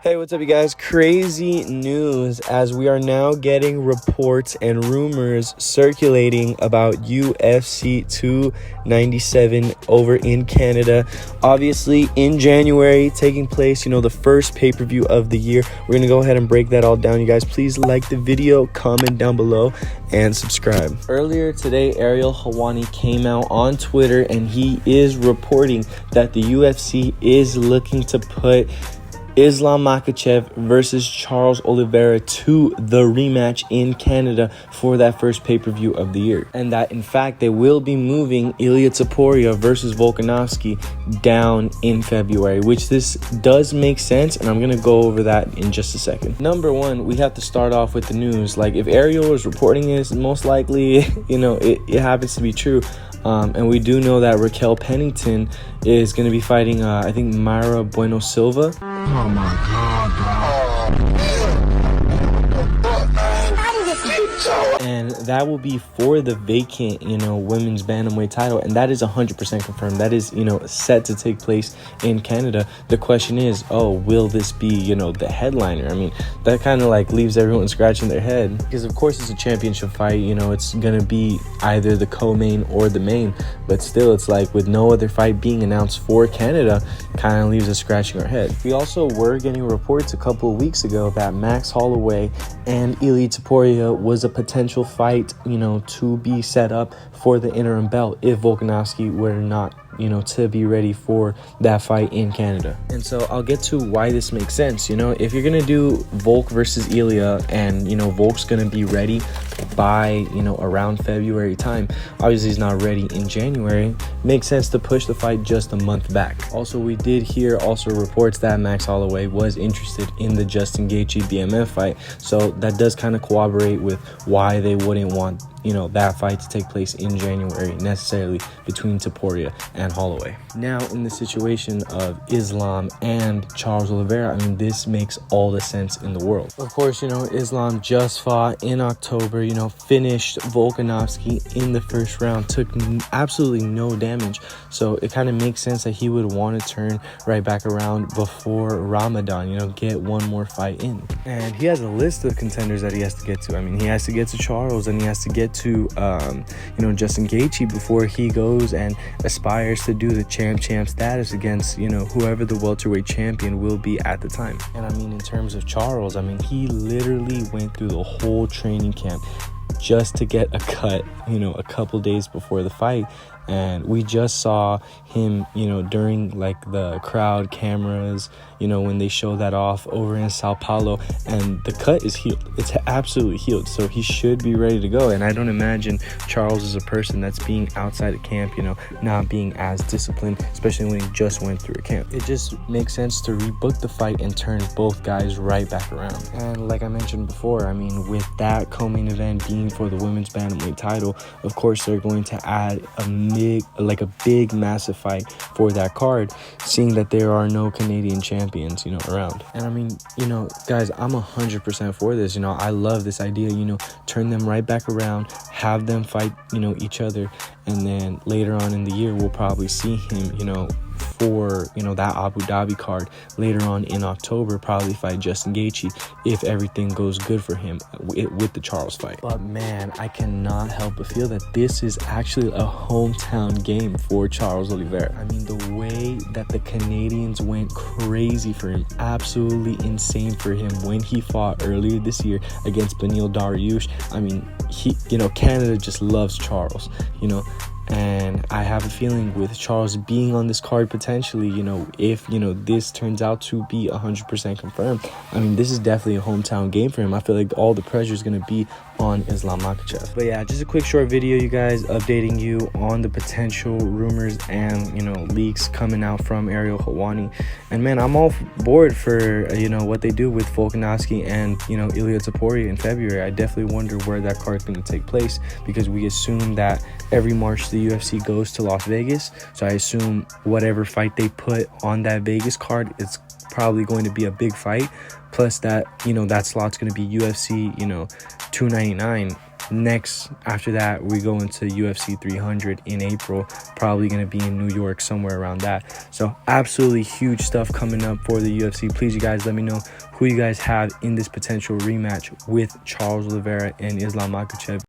Hey, what's up, you guys? Crazy news as we are now getting reports and rumors circulating about UFC 297 over in Canada. Obviously, in January, taking place, the first pay-per-view of the year. We're going to go ahead and break that all down, you guys. Please like the video, comment down below, and subscribe. Earlier today, Ariel Helwani came out on Twitter, and he is reporting that the UFC is looking to put Islam Makhachev versus Charles Oliveira to the rematch in Canada for that first pay-per-view of the year. And that, in fact, they will be moving Ilia versus Volkanovski down in February, which this does make sense, and I'm going to go over that in just a second. Number one, we have to start off with the news. Like, if Ariel is reporting this, most likely, it happens to be true. And we do know that Raquel Pennington is going to be fighting, I think, Mayra Bueno Silva. Oh my God, bro. And that will be for the vacant, women's bantamweight title. And that is 100% confirmed. That is, set to take place in Canada. The question is, will this be, the headliner? I mean, that kind of like leaves everyone scratching their head. Because, of course, it's a championship fight. It's going to be either the co-main or the main. But still, it's like with no other fight being announced for Canada, kind of leaves us scratching our head. We also were getting reports a couple of weeks ago that Max Holloway and Ilia was a potential fight, to be set up for the interim belt if Volkanovski were not, to be ready for that fight in Canada. And so I'll get to why this makes sense. If you're going to do Volk versus Ilia and, Volk's going to be ready by, around February time, obviously he's not ready in January, makes sense to push the fight just a month back. Also, we did hear reports that Max Holloway was interested in the Justin Gaethje BMF fight. So that does kind of corroborate with why they wouldn't want that fight to take place in January necessarily between Topuria and Holloway. Now, in the situation of Islam and Charles Oliveira, I mean, this makes all the sense in the world. Of course, Islam just fought in October, finished Volkanovski in the first round, took absolutely no damage. So it kind of makes sense that he would want to turn right back around before Ramadan, get one more fight in. And he has a list of contenders that he has to get to. I mean, he has to get to Charles, and he has to get to Justin Gaethje before he goes and aspires to do the champ status against whoever the welterweight champion will be at the time. And I mean, in terms of Charles, I mean, he literally went through the whole training camp just to get a cut a couple days before the fight. And we just saw him, during like the crowd cameras, when they show that off over in Sao Paulo, and the cut is healed. It's absolutely healed. So he should be ready to go. And I don't imagine Charles is a person that's being outside of camp, not being as disciplined, especially when he just went through a camp. It just makes sense to rebook the fight and turn both guys right back around. And like I mentioned before, I mean, with that co-main event being for the women's bantamweight title, of course, they're going to add a big massive fight for that card, seeing that there are no Canadian champions around. And I mean, guys, I'm 100% for this. I love this idea, turn them right back around, have them fight each other, and then later on in the year we'll probably see him for that Abu Dhabi card later on in October, probably fight Justin Gaethje if everything goes good for him with the Charles fight. But man, I cannot help but feel that this is actually a hometown game for Charles Oliveira. I mean, the way that the Canadians went crazy for him, absolutely insane for him when he fought earlier this year against Beneil Dariush. I mean, Canada just loves Charles, And I have a feeling with Charles being on this card potentially, if, this turns out to be 100% confirmed, I mean, this is definitely a hometown game for him. I feel like all the pressure is going to be on Islam Makhachev. But yeah, just a quick short video, you guys, updating you on the potential rumors and, leaks coming out from Ariel Helwani. And man, I'm all board for, what they do with Volkanovski and, Ilia in February. I definitely wonder where that card's going to take place, because we assume that every March the UFC goes to Las Vegas. So I assume whatever fight they put on that Vegas card, it's probably going to be a big fight. Plus that, that slot's going to be UFC, 299 Next, after that, we go into UFC 300 in April, probably going to be in New York, somewhere around that. So absolutely huge stuff coming up for the UFC. Please, you guys, let me know who you guys have in this potential rematch with Charles Oliveira and Islam Makhachev.